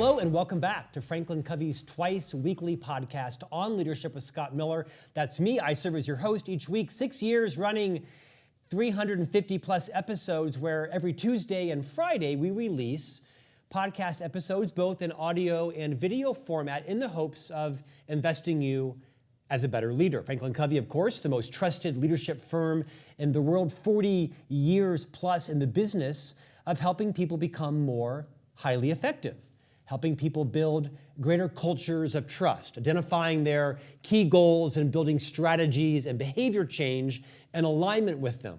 Hello and welcome back to Franklin Covey's twice weekly podcast on leadership with Scott Miller. That's me. I serve as your host each week, 6 years running 350 plus episodes where every Tuesday and Friday we release podcast episodes both in audio and video format in the hopes of investing you as a better leader. Franklin Covey, of course, the most trusted leadership firm in the world, 40 years plus in the business of helping people become more highly effective, helping people build greater cultures of trust, identifying their key goals and building strategies and behavior change in alignment with them.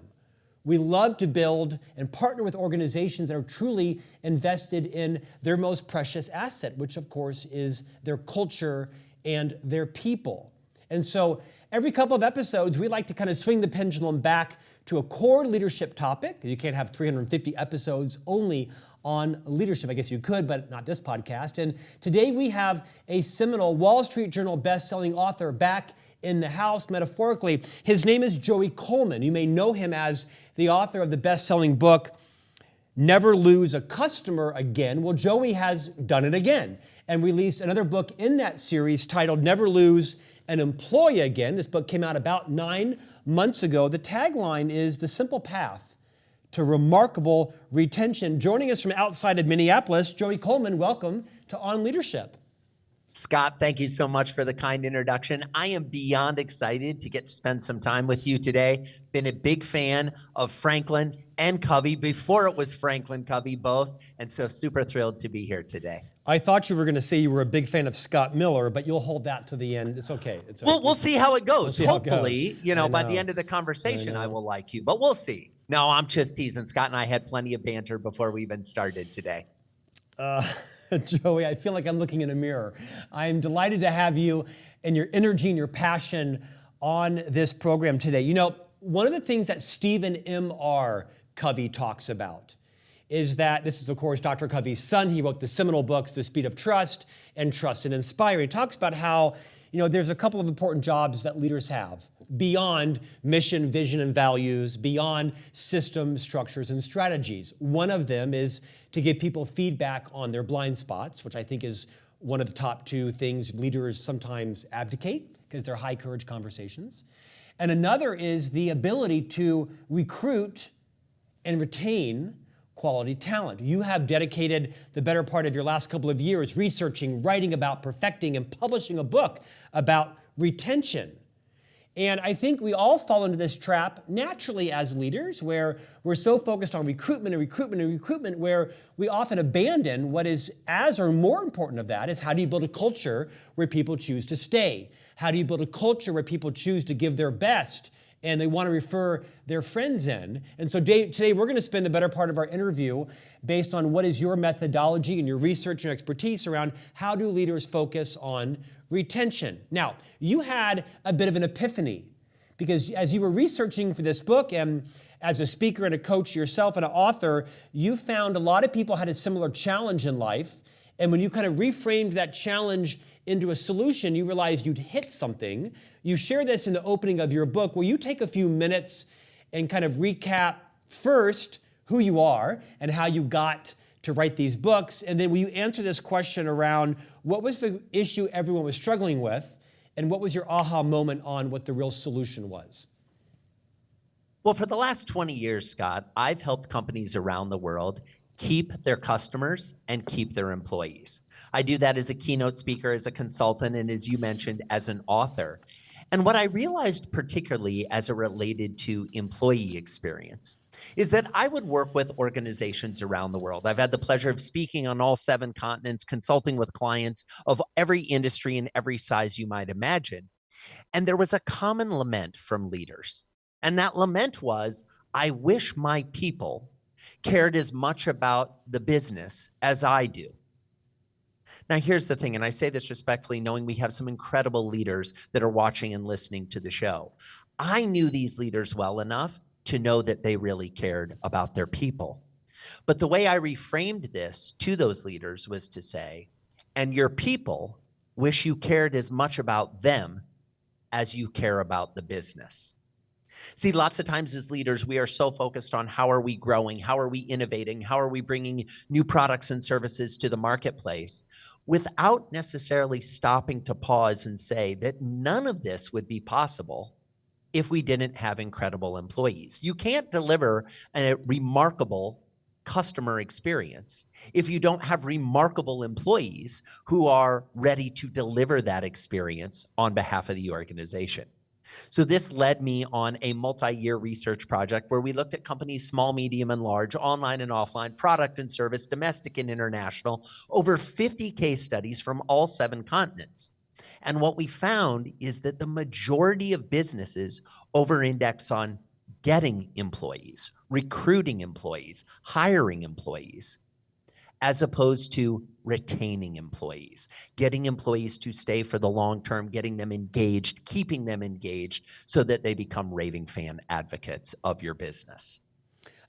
We love to build and partner with organizations that are truly invested in their most precious asset, which of course is their culture and their people. And so every couple of episodes, we like to kind of swing the pendulum back to a core leadership topic. You can't have 350 episodes only on leadership. I guess you could, but not this podcast. And today we have a seminal Wall Street Journal bestselling author back in the house, metaphorically. His name is Joey Coleman. You may know him as the author of the bestselling book, Never Lose a Customer Again. Well, Joey has done it again and released another book in that series titled Never Lose an Employee Again. This book came out about 9 months ago. The tagline is The Simple Path to Remarkable Retention. Joining us from outside of Minneapolis, Joey Coleman, welcome to On Leadership. Scott, thank you so much for the kind introduction. I am beyond excited to get to spend some time with you today. Been a big fan of Franklin and Covey before it was Franklin Covey both, and so super thrilled to be here today. I thought you were going to say you were a big fan of Scott Miller, but you'll hold that to the end. It's okay. It's okay. We'll see how it goes. We'll Hopefully, by the end of the conversation, I will like you, but we'll see. No, I'm just teasing. Scott and I had plenty of banter before we even started today. Joey, I feel like I'm looking in a mirror. I'm delighted to have you and your energy and your passion on this program today. You know, one of the things that Stephen M.R. Covey talks about is that, this is of course Dr. Covey's son. He wrote the seminal books, The Speed of Trust and Trust and Inspire. He talks about how, there's a couple of important jobs that leaders have beyond mission, vision, and values, beyond systems, structures, and strategies. One of them is to give people feedback on their blind spots, which I think is one of the top 2 things leaders sometimes abdicate because they're high courage conversations. And another is the ability to recruit and retain quality talent. You have dedicated the better part of your last couple of years researching, writing about, perfecting, and publishing a book about retention. And I think we all fall into this trap naturally as leaders, where we're so focused on recruitment, where we often abandon what is as or more important of that is how do you build a culture where people choose to stay? How do you build a culture where people choose to give their best and they want to refer their friends in? And so today we're going to spend the better part of our interview based on what is your methodology and your research and expertise around how do leaders focus on retention. Now, you had a bit of an epiphany because as you were researching for this book and as a speaker and a coach yourself and an author, you found a lot of people had a similar challenge in life. And when you kind of reframed that challenge into a solution, you realized you'd hit something. You share this in the opening of your book. Will you take a few minutes and kind of recap first who you are and how you got to write these books? And then will you answer this question around what was the issue everyone was struggling with and what was your aha moment on what the real solution was? Well, for the last 20 years, Scott, I've helped companies around the world keep their customers and keep their employees. I do that as a keynote speaker, as a consultant, and as you mentioned, as an author. And what I realized particularly as it related to employee experience is that I would work with organizations around the world. I've had the pleasure of speaking on all 7 continents, consulting with clients of every industry and every size you might imagine. And there was a common lament from leaders. And that lament was, I wish my people cared as much about the business as I do. Now, here's the thing, and I say this respectfully, knowing we have some incredible leaders that are watching and listening to the show. I knew these leaders well enough to know that they really cared about their people. But the way I reframed this to those leaders was to say, and your people wish you cared as much about them as you care about the business. See, lots of times as leaders, we are so focused on how are we growing, how are we innovating, how are we bringing new products and services to the marketplace, without necessarily stopping to pause and say that none of this would be possible if we didn't have incredible employees. You can't deliver a remarkable customer experience if you don't have remarkable employees who are ready to deliver that experience on behalf of the organization. So this led me on a multi-year research project where we looked at companies small, medium, and large, online and offline, product and service, domestic and international, over 50 case studies from all 7 continents. And what we found is that the majority of businesses over-index on getting employees, recruiting employees, hiring employees, as opposed to retaining employees, getting employees to stay for the long term, getting them engaged, keeping them engaged so that they become raving fan advocates of your business.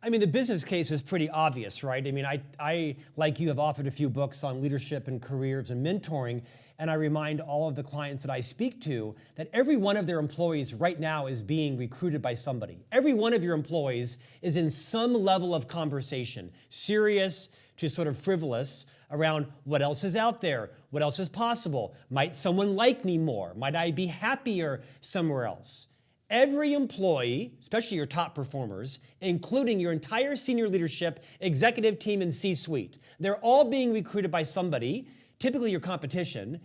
I mean, the business case is pretty obvious, right? I mean, I, like you, have authored a few books on leadership and careers and mentoring, and I remind all of the clients that I speak to that every one of their employees right now is being recruited by somebody. Every one of your employees is in some level of conversation, serious to sort of frivolous, around what else is out there, what else is possible. Might someone like me more? Might I be happier somewhere else? Every employee, especially your top performers, including your entire senior leadership, executive team, and C-suite, they're all being recruited by somebody, typically your competition,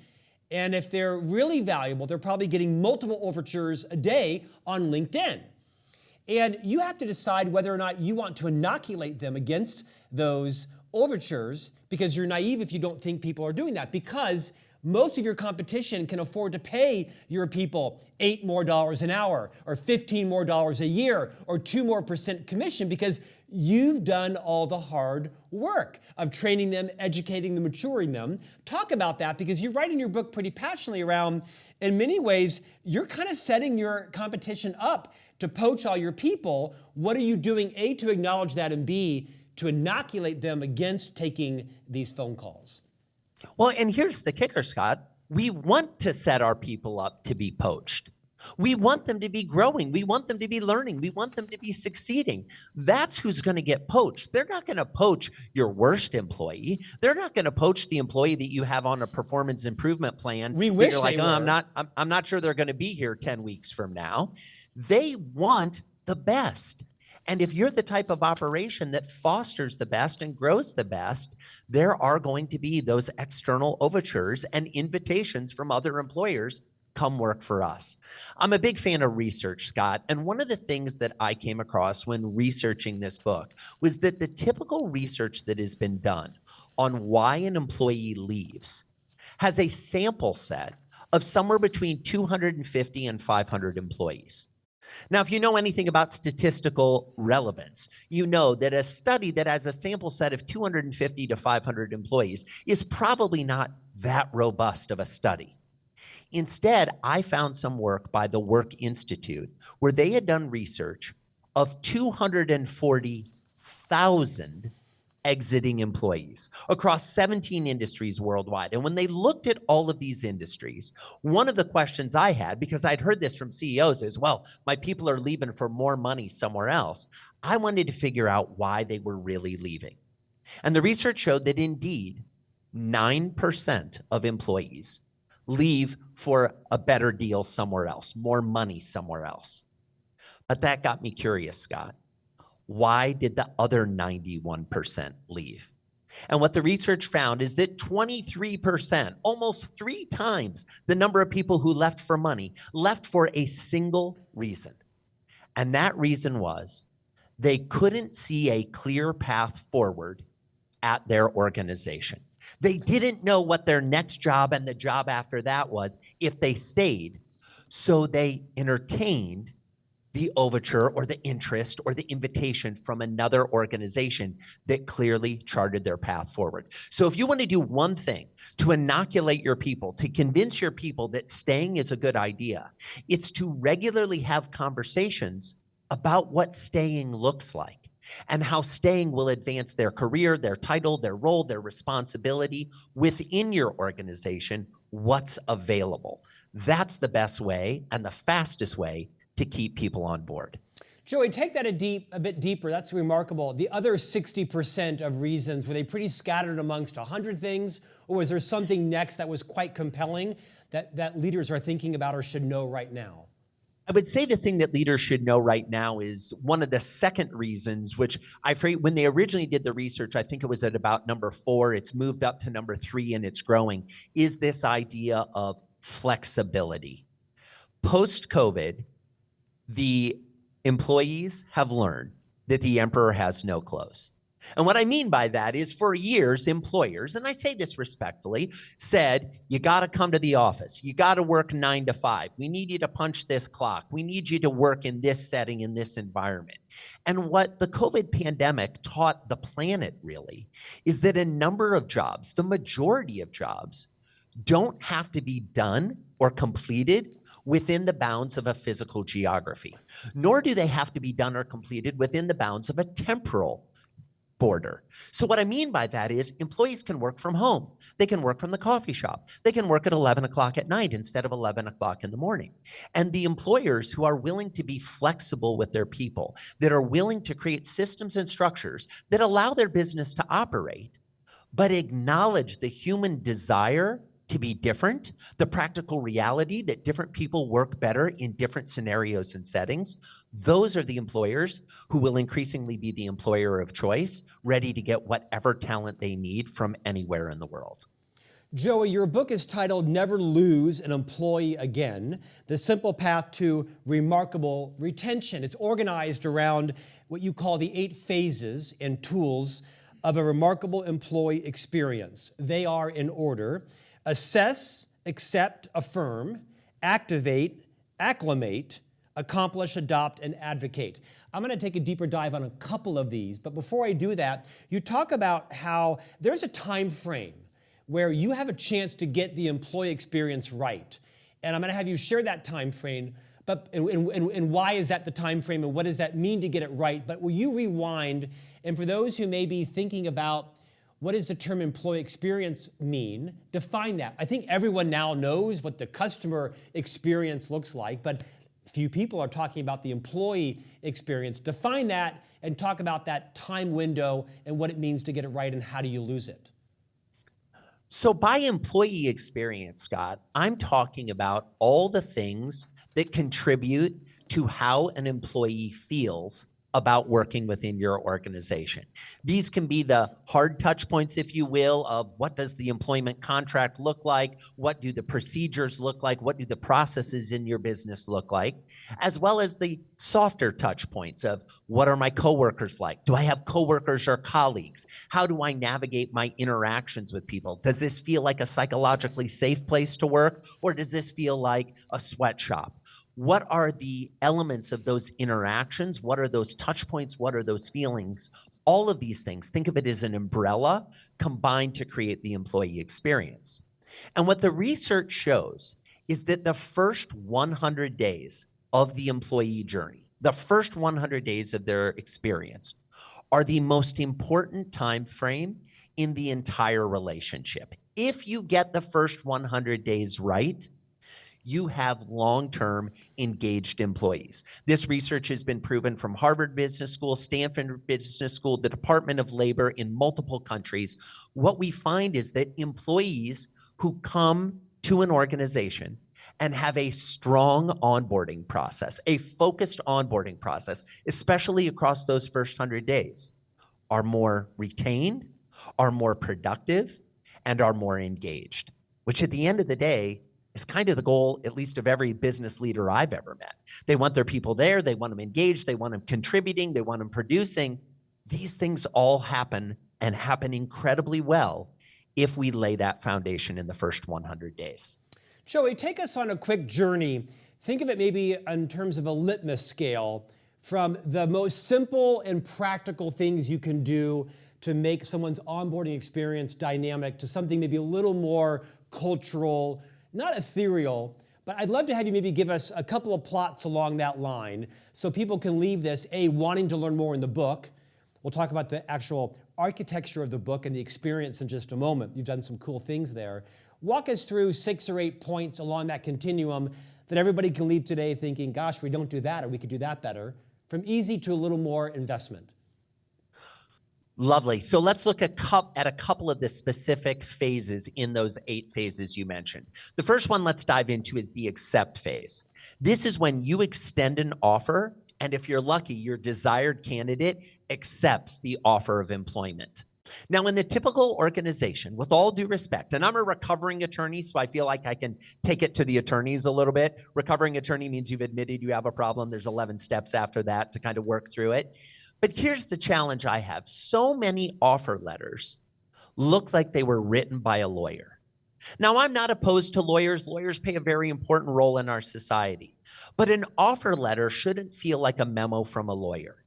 and if they're really valuable, they're probably getting multiple overtures a day on LinkedIn. And you have to decide whether or not you want to inoculate them against those overtures, because you're naive if you don't think people are doing that, because most of your competition can afford to pay your people $8 more an hour or $15 more a year or 2% more commission, because you've done all the hard work of training them, educating them, maturing them. Talk about that, because you write in your book pretty passionately around, in many ways, you're kind of setting your competition up to poach all your people. What are you doing, A, to acknowledge that, and B, to inoculate them against taking these phone calls? Well, and here's the kicker, Scott. We want to set our people up to be poached. We want them to be growing. We want them to be learning. We want them to be succeeding. That's who's going to get poached. They're not going to poach your worst employee. They're not going to poach the employee that you have on a performance improvement plan. We wish you're like, they were. I'm not sure they're going to be here 10 weeks from now. They want the best. And if you're the type of operation that fosters the best and grows the best, there are going to be those external overtures and invitations from other employers. Come work for us. I'm a big fan of research, Scott. And one of the things that I came across when researching this book was that the typical research that has been done on why an employee leaves has a sample set of somewhere between 250 and 500 employees. Now, if you know anything about statistical relevance, you know that a study that has a sample set of 250 to 500 employees is probably not that robust of a study. Instead, I found some work by the Work Institute where they had done research of 240,000 exiting employees across 17 industries worldwide. And when they looked at all of these industries, one of the questions I had, because I'd heard this from CEOs, is, well, my people are leaving for more money somewhere else. I wanted to figure out why they were really leaving. And the research showed that indeed 9% of employees leave for a better deal somewhere else, more money somewhere else. But that got me curious, Scott. Why did the other 91% leave? And what the research found is that 23%, almost 3 times the number of people who left for money, left for a single reason. And that reason was they couldn't see a clear path forward at their organization. They didn't know what their next job and the job after that was if they stayed. So they entertained the overture or the interest or the invitation from another organization that clearly charted their path forward. So if you want to do one thing to inoculate your people, to convince your people that staying is a good idea, it's to regularly have conversations about what staying looks like and how staying will advance their career, their title, their role, their responsibility within your organization, what's available. That's the best way and the fastest way to keep people on board. Joey, take that a bit deeper. That's remarkable. The other 60% of reasons, were they pretty scattered amongst 100 things, or was there something next that was quite compelling that leaders are thinking about or should know right now? I would say the thing that leaders should know right now is one of the second reasons, which when they originally did the research, I think it was at about number 4, it's moved up to number 3 and it's growing, is this idea of flexibility. Post-COVID, the employees have learned that the emperor has no clothes. And what I mean by that is for years, employers, and I say this respectfully, said, you got to come to the office. You got to work 9 to 5. We need you to punch this clock. We need you to work in this setting, in this environment. And what the COVID pandemic taught the planet really is that a number of jobs, the majority of jobs, don't have to be done or completed within the bounds of a physical geography, nor do they have to be done or completed within the bounds of a temporal border. So what I mean by that is employees can work from home. They can work from the coffee shop. They can work at 11 o'clock at night instead of 11 o'clock in the morning. And the employers who are willing to be flexible with their people, that are willing to create systems and structures that allow their business to operate, but acknowledge the human desire to be different, the practical reality that different people work better in different scenarios and settings, those are the employers who will increasingly be the employer of choice, ready to get whatever talent they need from anywhere in the world. Joey, your book is titled Never Lose an Employee Again, The Simple Path to Remarkable Retention. It's organized around what you call the 8 phases and tools of a remarkable employee experience. They are in order: assess, accept, affirm, activate, acclimate, accomplish, adopt, and advocate. I'm going to take a deeper dive on a couple of these, but before I do that, you talk about how there's a time frame where you have a chance to get the employee experience right. And I'm going to have you share that time frame, and why is that the time frame, and what does that mean to get it right? But will you rewind, and for those who may be thinking about what does the term employee experience mean? Define that. I think everyone now knows what the customer experience looks like, but few people are talking about the employee experience. Define that and talk about that time window and what it means to get it right and how do you lose it. So by employee experience, Scott, I'm talking about all the things that contribute to how an employee feels about working within your organization. These can be the hard touch points, if you will, of what does the employment contract look like? What do the procedures look like? What do the processes in your business look like? As well as the softer touch points of what are my coworkers like? Do I have coworkers or colleagues? How do I navigate my interactions with people? Does this feel like a psychologically safe place to work, or does this feel like a sweatshop? What are the elements of those interactions? What are those touch points? What are those feelings? All of these things, think of it as an umbrella combined to create the employee experience. And what the research shows is that the first 100 days of the employee journey, the first 100 days of their experience, are the most important time frame in the entire relationship. If you get the first 100 days right, you have long-term engaged employees. This research has been proven from Harvard Business School, Stanford Business School, the Department of Labor in multiple countries. What we find is that employees who come to an organization and have a strong onboarding process, a focused onboarding process, especially across those first 100 days, are more retained, are more productive, and are more engaged, which at the end of the day is kind of the goal, at least of every business leader I've ever met. They want their people there, they want them engaged, they want them contributing, they want them producing. These things all happen and happen incredibly well if we lay that foundation in the first 100 days. Joey, take us on a quick journey. Think of it maybe in terms of a litmus scale from the most simple and practical things you can do to make someone's onboarding experience dynamic to something maybe a little more cultural, not ethereal, but I'd love to have you maybe give us a couple of plots along that line so people can leave this, A, wanting to learn more in the book. We'll talk about the actual architecture of the book and the experience in just a moment. You've done some cool things there. Walk us through 6 or 8 points along that continuum that everybody can leave today thinking, gosh, we don't do that, or we could do that better, from easy to a little more investment? Lovely. So let's look at a couple of the specific phases in those 8 phases you mentioned. The first one let's dive into is the accept phase. This is when you extend an offer, and if you're lucky, your desired candidate accepts the offer of employment. Now, in the typical organization, with all due respect, and I'm a recovering attorney, so I feel like I can take it to the attorneys a little bit. Recovering attorney means you've admitted you have a problem. There's 11 steps after that to kind of work through it. But here's the challenge I have. So many offer letters look like they were written by a lawyer. Now, I'm not opposed to lawyers. Lawyers play a very important role in our society. But an offer letter shouldn't feel like a memo from a lawyer.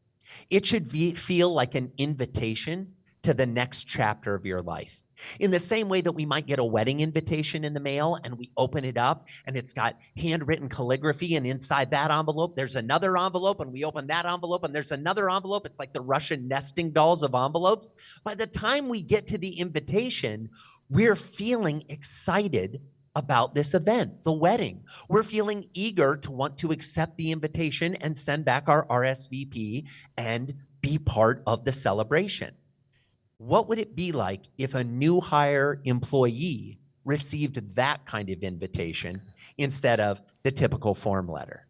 It should feel like an invitation to the next chapter of your life. In the same way that we might get a wedding invitation in the mail and we open it up and it's got handwritten calligraphy, and inside that envelope, there's another envelope, and we open that envelope and there's another envelope. It's like the Russian nesting dolls of envelopes. By the time we get to the invitation, we're feeling excited about this event, the wedding. We're feeling eager to want to accept the invitation and send back our RSVP and be part of the celebration. What would it be like if a new hire employee received that kind of invitation instead of the typical form letter?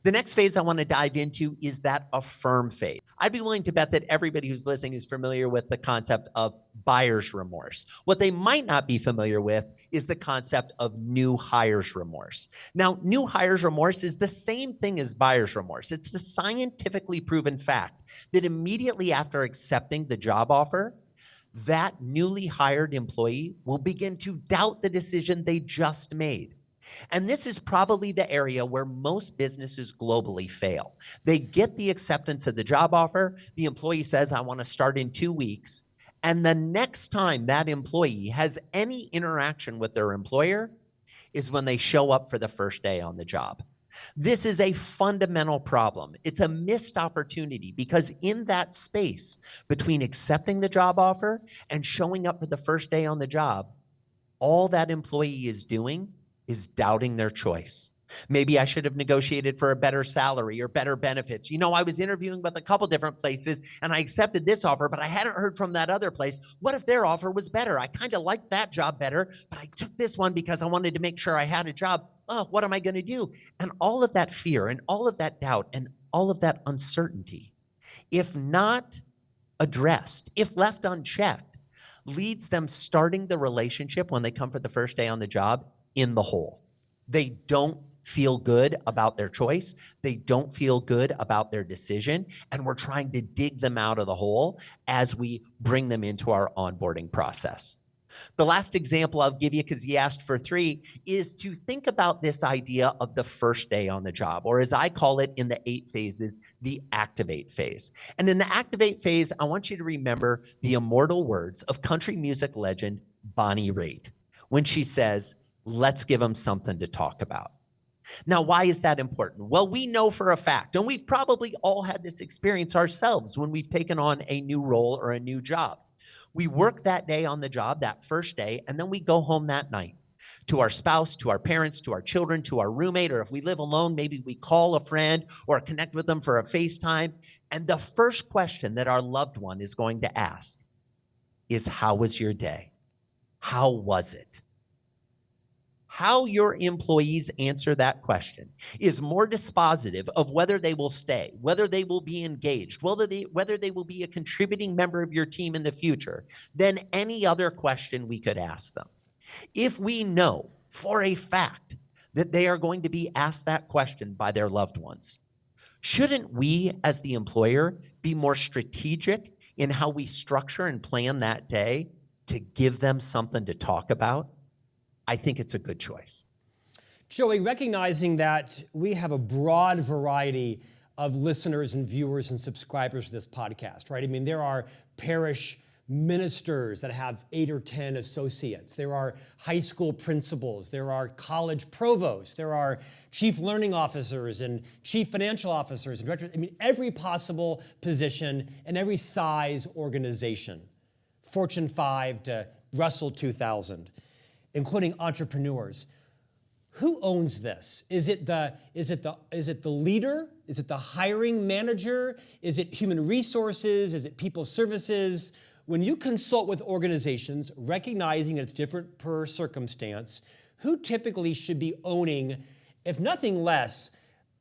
The next phase I want to dive into is that affirm phase. I'd be willing to bet that everybody who's listening is familiar with the concept of buyer's remorse. What they might not be familiar with is the concept of new hire's remorse. Now, new hire's remorse is the same thing as buyer's remorse. It's the scientifically proven fact that immediately after accepting the job offer, that newly hired employee will begin to doubt the decision they just made. And this is probably the area where most businesses globally fail. They get the acceptance of the job offer. The employee says, I want to start in 2 weeks. And the next time that employee has any interaction with their employer is when they show up for the first day on the job. This is a fundamental problem. It's a missed opportunity because in that space between accepting the job offer and showing up for the first day on the job, all that employee is doing is doubting their choice. Maybe I should have negotiated for a better salary or better benefits. You know, I was interviewing with a couple different places and I accepted this offer, but I hadn't heard from that other place. What if their offer was better? I kind of liked that job better, but I took this one because I wanted to make sure I had a job. Oh, what am I going to do? And all of that fear and all of that doubt and all of that uncertainty, if not addressed, if left unchecked, leads them starting the relationship when they come for the first day on the job in the hole. They don't feel good about their choice. They don't feel good about their decision. And we're trying to dig them out of the hole as we bring them into our onboarding process. The last example I'll give you, because you asked for 3, is to think about this idea of the first day on the job, or as I call it in the 8 phases, the activate phase. And in the activate phase, I want you to remember the immortal words of country music legend Bonnie Raitt when she says, let's give them something to talk about. Now, why is that important? Well, we know for a fact, and we've probably all had this experience ourselves when we've taken on a new role or a new job. We work that day on the job, that first day, and then we go home that night to our spouse, to our parents, to our children, to our roommate, or if we live alone, maybe we call a friend or connect with them for a FaceTime. And the first question that our loved one is going to ask is, how was your day? How was it? How your employees answer that question is more dispositive of whether they will stay, whether they will be engaged, whether they will be a contributing member of your team in the future than any other question we could ask them. If we know for a fact that they are going to be asked that question by their loved ones, shouldn't we as the employer be more strategic in how we structure and plan that day to give them something to talk about? I think it's a good choice. Joey, recognizing that we have a broad variety of listeners and viewers and subscribers to this podcast, right? I mean, there are parish ministers that have 8 or 10 associates. There are high school principals. There are college provosts. There are chief learning officers and chief financial officers and directors. I mean, every possible position and every size organization, Fortune 5 to Russell 2000. Including entrepreneurs. Who owns this? Is it the leader? Is it the hiring manager? Is it human resources? Is it people services? When you consult with organizations, recognizing it's different per circumstance, who typically should be owning, if nothing less,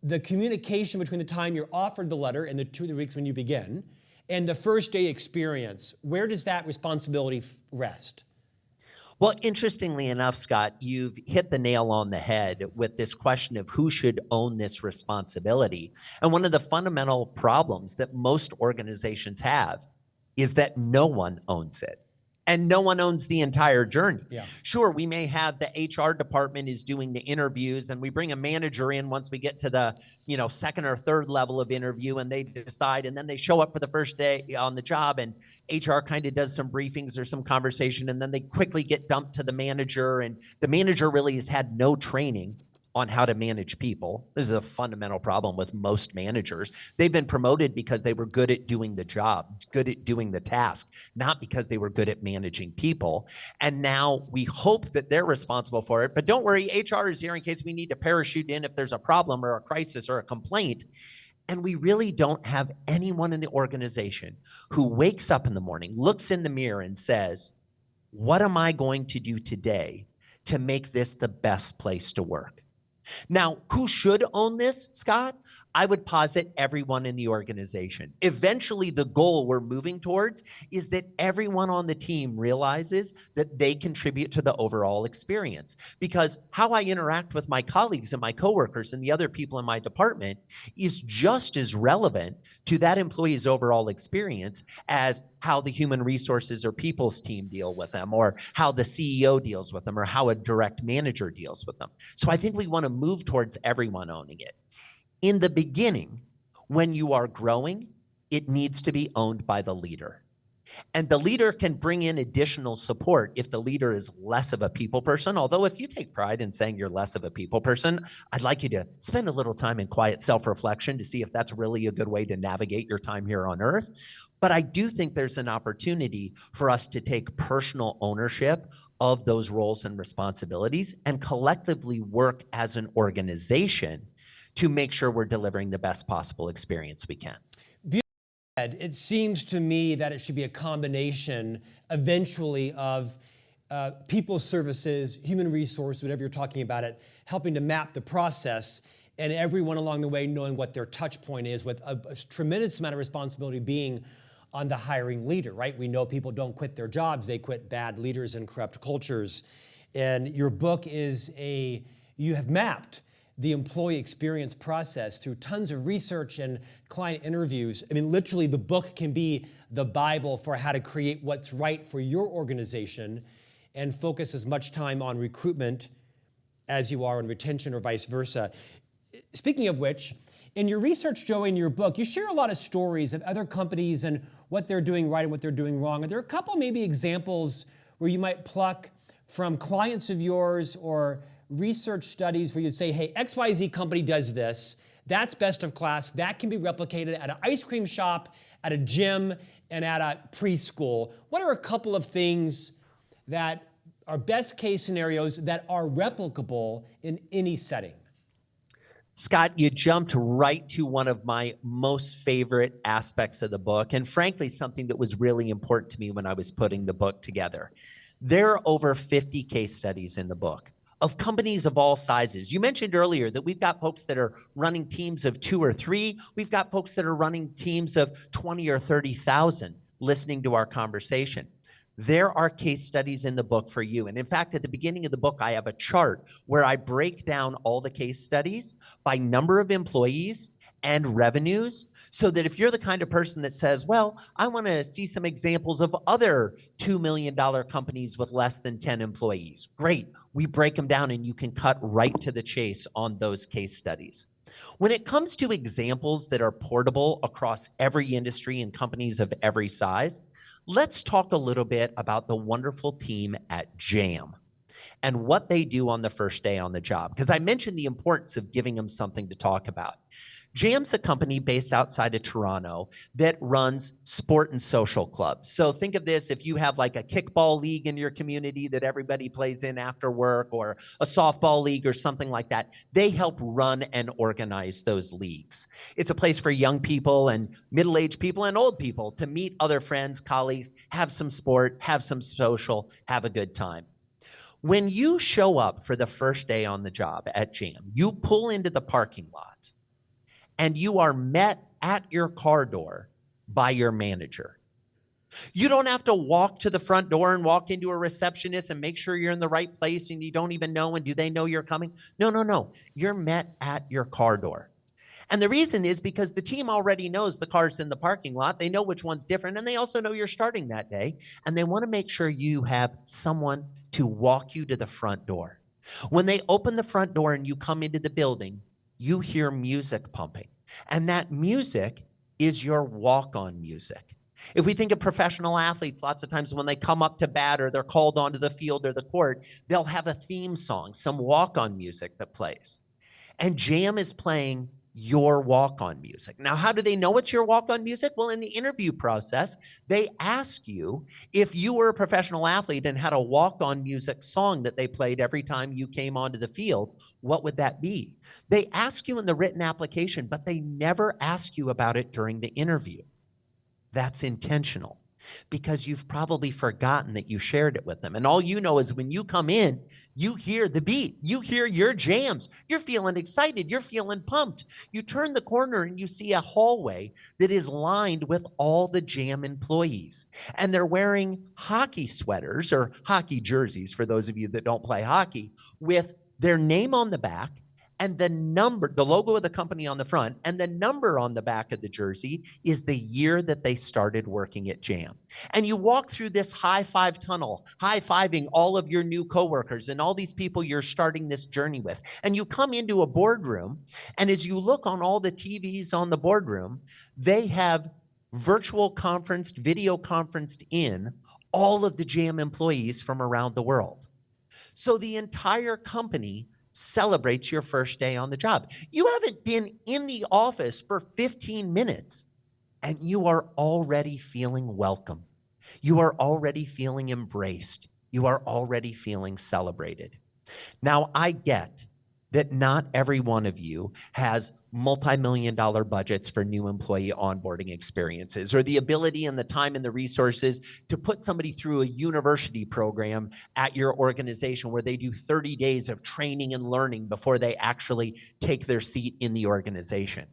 the communication between the time you're offered the letter and the 2 weeks when you begin, and the first day experience? Where does that responsibility rest? Well, interestingly enough, Scott, you've hit the nail on the head with this question of who should own this responsibility. And one of the fundamental problems that most organizations have is that no one owns it. And no one owns the entire journey. Yeah. Sure, we may have the HR department is doing the interviews, and we bring a manager in once we get to the second or third level of interview, and they decide, and then they show up for the first day on the job, and HR kind of does some briefings or some conversation, and then they quickly get dumped to the manager, and the manager really has had no training on how to manage people. This is a fundamental problem with most managers. They've been promoted because they were good at doing the job, good at doing the task, not because they were good at managing people. And now we hope that they're responsible for it. But don't worry, HR is here in case we need to parachute in if there's a problem or a crisis or a complaint. And we really don't have anyone in the organization who wakes up in the morning, looks in the mirror and says, what am I going to do today to make this the best place to work? Now, who should own this, Scott? I would posit everyone in the organization. Eventually, the goal we're moving towards is that everyone on the team realizes that they contribute to the overall experience. Because how I interact with my colleagues and my coworkers and the other people in my department is just as relevant to that employee's overall experience as how the human resources or people's team deal with them, or how the CEO deals with them, or how a direct manager deals with them. So I think we want to move towards everyone owning it. In the beginning, when you are growing, it needs to be owned by the leader. And the leader can bring in additional support if the leader is less of a people person. Although if you take pride in saying you're less of a people person, I'd like you to spend a little time in quiet self-reflection to see if that's really a good way to navigate your time here on earth. But I do think there's an opportunity for us to take personal ownership of those roles and responsibilities and collectively work as an organization to make sure we're delivering the best possible experience we can. It seems to me that it should be a combination eventually of people services, human resource, whatever you're talking about it, helping to map the process, and everyone along the way knowing what their touch point is, with a tremendous amount of responsibility being on the hiring leader, right? We know people don't quit their jobs, they quit bad leaders and corrupt cultures. And your book you have mapped the employee experience process through tons of research and client interviews. I mean, literally the book can be the Bible for how to create what's right for your organization and focus as much time on recruitment as you are on retention or vice versa. Speaking of which, in your research, Joey, in your book, you share a lot of stories of other companies and what they're doing right and what they're doing wrong. Are there a couple maybe examples where you might pluck from clients of yours or research studies where you'd say, hey, XYZ company does this, that's best of class, that can be replicated at an ice cream shop, at a gym, and at a preschool? What are a couple of things that are best case scenarios that are replicable in any setting? Scott, you jumped right to one of my most favorite aspects of the book, and frankly, something that was really important to me when I was putting the book together. There are over 50 case studies in the book of companies of all sizes. You mentioned earlier that we've got folks that are running teams of 2 or 3. We've got folks that are running teams of 20 or 30,000 listening to our conversation. There are case studies in the book for you. And in fact, at the beginning of the book, I have a chart where I break down all the case studies by number of employees and revenues, so that if you're the kind of person that says, well, I want to see some examples of other $2 million companies with less than 10 employees, great. We break them down and you can cut right to the chase on those case studies. When it comes to examples that are portable across every industry and companies of every size, let's talk a little bit about the wonderful team at JAM and what they do on the first day on the job, because I mentioned the importance of giving them something to talk about. Jam's a company based outside of Toronto that runs sport and social clubs. So think of this, if you have like a kickball league in your community that everybody plays in after work, or a softball league or something like that, they help run and organize those leagues. It's a place for young people and middle-aged people and old people to meet other friends, colleagues, have some sport, have some social, have a good time. When you show up for the first day on the job at Jam, you pull into the parking lot and you are met at your car door by your manager. You don't have to walk to the front door and walk into a receptionist and make sure you're in the right place and you don't even know, and do they know you're coming? No. You're met at your car door. And the reason is because the team already knows the cars in the parking lot. They know which one's different, and they also know you're starting that day. And they want to make sure you have someone to walk you to the front door. When they open the front door and you come into the building, you hear music pumping. And that music is your walk-on music. If we think of professional athletes, lots of times when they come up to bat or they're called onto the field or the court, they'll have a theme song, some walk-on music that plays. And Jam is playing your walk-on music. Now, how do they know it's your walk-on music? Well, in the interview process, they ask you if you were a professional athlete and had a walk-on music song that they played every time you came onto the field, what would that be? They ask you in the written application, but they never ask you about it during the interview. That's intentional, because you've probably forgotten that you shared it with them. And all you know is when you come in, you hear the beat, you hear your jams, you're feeling excited, you're feeling pumped. You turn the corner and you see a hallway that is lined with all the Jam employees. And they're wearing hockey sweaters, or hockey jerseys for those of you that don't play hockey, with their name on the back and the number, the logo of the company on the front, and the number on the back of the jersey is the year that they started working at Jam. And you walk through this high five tunnel, high-fiving all of your new coworkers and all these people you're starting this journey with. And you come into a boardroom, and as you look on all the TVs on the boardroom, they have virtual conferenced, video conferenced in all of the Jam employees from around the world. So the entire company celebrates your first day on the job. You haven't been in the office for 15 minutes and you are already feeling welcome. You are already feeling embraced. You are already feeling celebrated. Now, I get that not every one of you has multi-million-dollar budgets for new employee onboarding experiences, or the ability and the time and the resources to put somebody through a university program at your organization where they do 30 days of training and learning before they actually take their seat in the organization.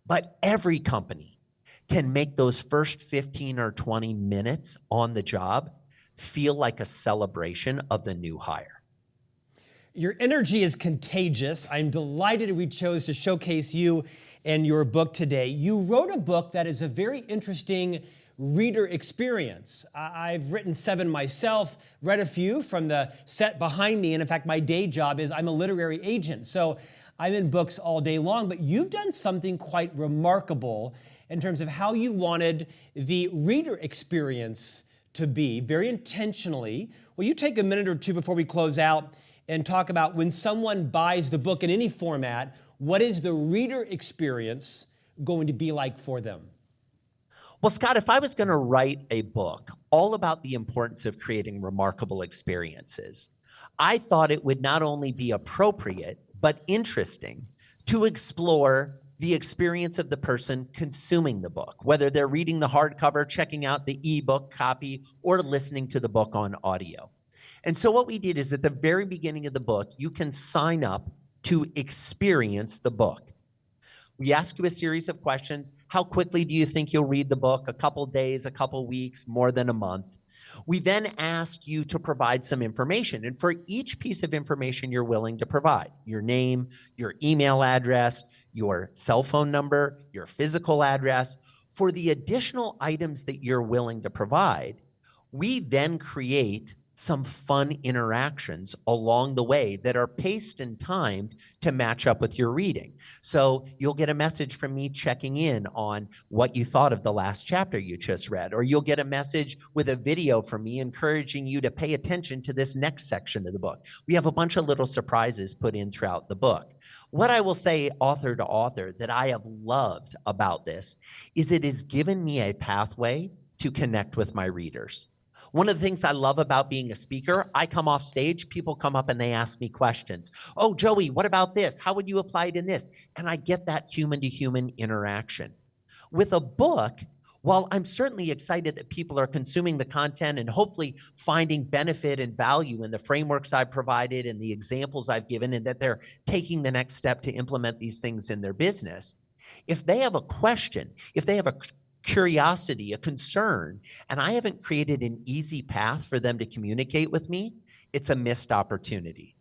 But every company can make those first 15 or 20 minutes on the job feel like a celebration of the new hire. Your energy is contagious. I'm delighted we chose to showcase you and your book today. You wrote a book that is a very interesting reader experience. I've written 7 myself, read a few from the set behind me, and in fact, my day job is I'm a literary agent, so I'm in books all day long, but you've done something quite remarkable in terms of how you wanted the reader experience to be, very intentionally. Will you take a minute or two before we close out and talk about when someone buys the book in any format, what is the reader experience going to be like for them? Well, Scott, if I was going to write a book all about the importance of creating remarkable experiences, I thought it would not only be appropriate, but interesting to explore the experience of the person consuming the book, whether they're reading the hardcover, checking out the ebook copy, or listening to the book on audio. And so what we did is at the very beginning of the book, you can sign up to experience the book. We ask you a series of questions. How quickly do you think you'll read the book? A couple days, a couple weeks, more than a month? We then ask you to provide some information. And for each piece of information you're willing to provide, your name, your email address, your cell phone number, your physical address, for the additional items that you're willing to provide, we then create some fun interactions along the way that are paced and timed to match up with your reading. So you'll get a message from me checking in on what you thought of the last chapter you just read, or you'll get a message with a video from me encouraging you to pay attention to this next section of the book. We have a bunch of little surprises put in throughout the book. What I will say, author to author, that I have loved about this is it has given me a pathway to connect with my readers. One of the things I love about being a speaker, I come off stage, people come up and they ask me questions. Oh, Joey, what about this? How would you apply it in this? And I get that human to human interaction. With a book, while I'm certainly excited that people are consuming the content and hopefully finding benefit and value in the frameworks I've provided and the examples I've given, and that they're taking the next step to implement these things in their business, if they have a question, if they have a curiosity, a concern, and I haven't created an easy path for them to communicate with me, it's a missed opportunity.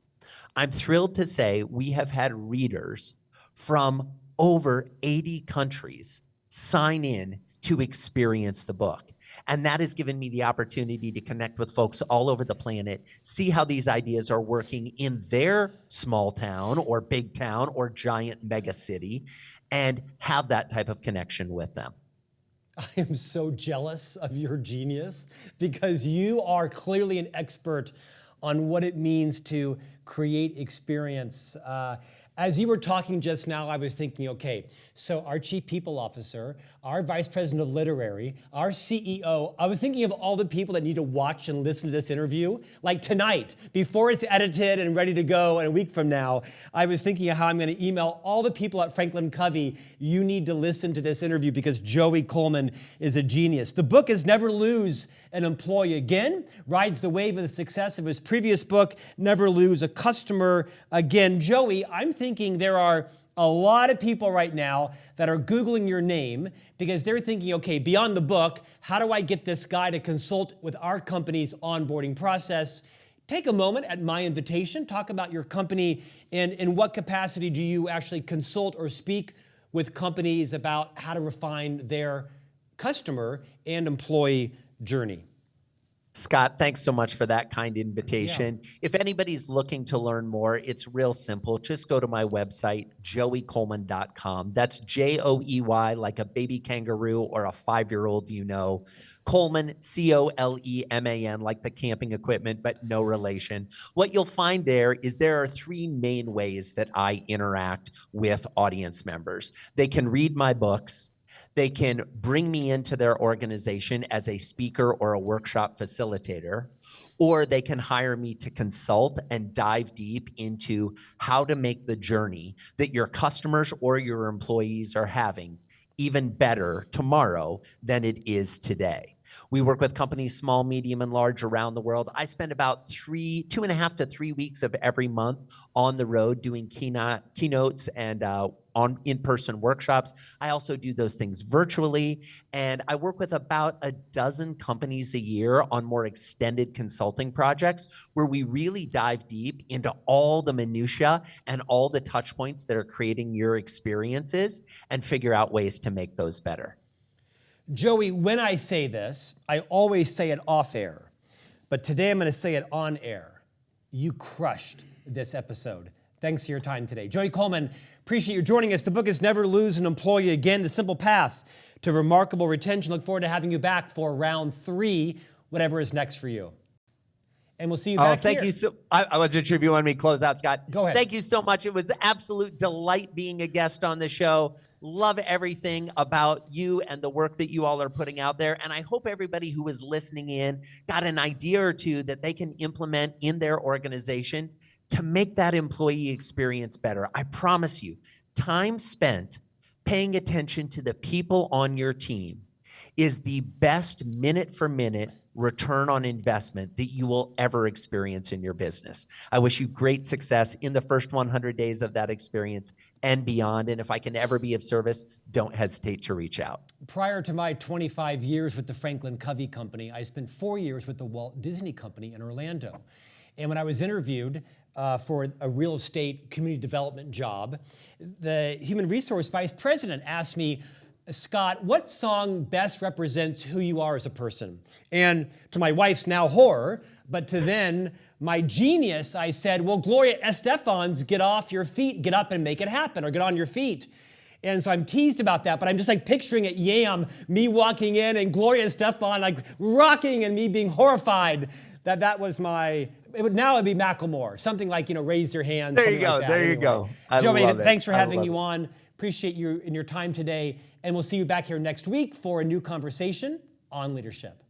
I'm thrilled to say we have had readers from over 80 countries sign in to experience the book. And that has given me the opportunity to connect with folks all over the planet, see how these ideas are working in their small town or big town or giant mega city, and have that type of connection with them. I am so jealous of your genius because you are clearly an expert on what it means to create experience. As you were talking just now, I was thinking, okay, so our chief people officer, our vice president of literary, our CEO, I was thinking of all the people that need to watch and listen to this interview. Like tonight, before it's edited and ready to go in a week from now, I was thinking of how I'm going to email all the people at Franklin Covey, you need to listen to this interview because Joey Coleman is a genius. The book is Never Lose an Employee Again, rides the wave of the success of his previous book, Never Lose a Customer Again. Joey, I'm thinking there are a lot of people right now that are Googling your name because they're thinking, okay, beyond the book, how do I get this guy to consult with our company's onboarding process? Take a moment at my invitation, talk about your company, and in what capacity do you actually consult or speak with companies about how to refine their customer and employee journey. Scott, thanks so much for that kind invitation. Yeah. If anybody's looking to learn more, it's real simple. Just go to my website, joeycoleman.com. That's Joey, like a baby kangaroo or a 5-year-old, you know. Coleman, Coleman, like the camping equipment, but no relation. What you'll find there are 3 main ways that I interact with audience members. They can read my books. They can bring me into their organization as a speaker or a workshop facilitator, or they can hire me to consult and dive deep into how to make the journey that your customers or your employees are having even better tomorrow than it is today. We work with companies, small, medium, and large around the world. I spend about 2.5 to 3 weeks of every month on the road doing keynotes and on in-person workshops. I also do those things virtually, and I work with about a dozen companies a year on more extended consulting projects where we really dive deep into all the minutia and all the touch points that are creating your experiences and figure out ways to make those better. Joey, when I say this, I always say it off air, but today I'm going to say it on air. You crushed this episode. Thanks for your time today. Joey Coleman, appreciate you joining us. The book is Never Lose an Employee Again, The Simple Path to Remarkable Retention. Look forward to having you back for round 3, whatever is next for you. And we'll see you back thank here. you. So I wasn't sure if you wanted me to close out, Scott. Go ahead. Thank you so much. It was an absolute delight being a guest on the show. Love everything about you and the work that you all are putting out there. And I hope everybody who is listening in got an idea or two that they can implement in their organization to make that employee experience better. I promise you, time spent paying attention to the people on your team is the best minute for minute return on investment that you will ever experience in your business. I wish you great success in the first 100 days of that experience and beyond. And if I can ever be of service, don't hesitate to reach out. Prior to my 25 years with the Franklin Covey Company, I spent 4 years with the Walt Disney Company in Orlando. And when I was interviewed for a real estate community development job, the human resource vice president asked me, Scott, what song best represents who you are as a person? And to my wife's now horror, But to then my genius, I said, well, Gloria Estefan's get off your feet, get up and make it happen, or get on your feet. And so I'm teased about that, but I'm just like picturing it, me walking in and Gloria Estefan like rocking and me being horrified that was my, now it'd be Macklemore, something like, raise your hand. There you go, there you go. Joey, thanks for having you on. Appreciate you and your time today. And we'll see you back here next week for a new conversation on leadership.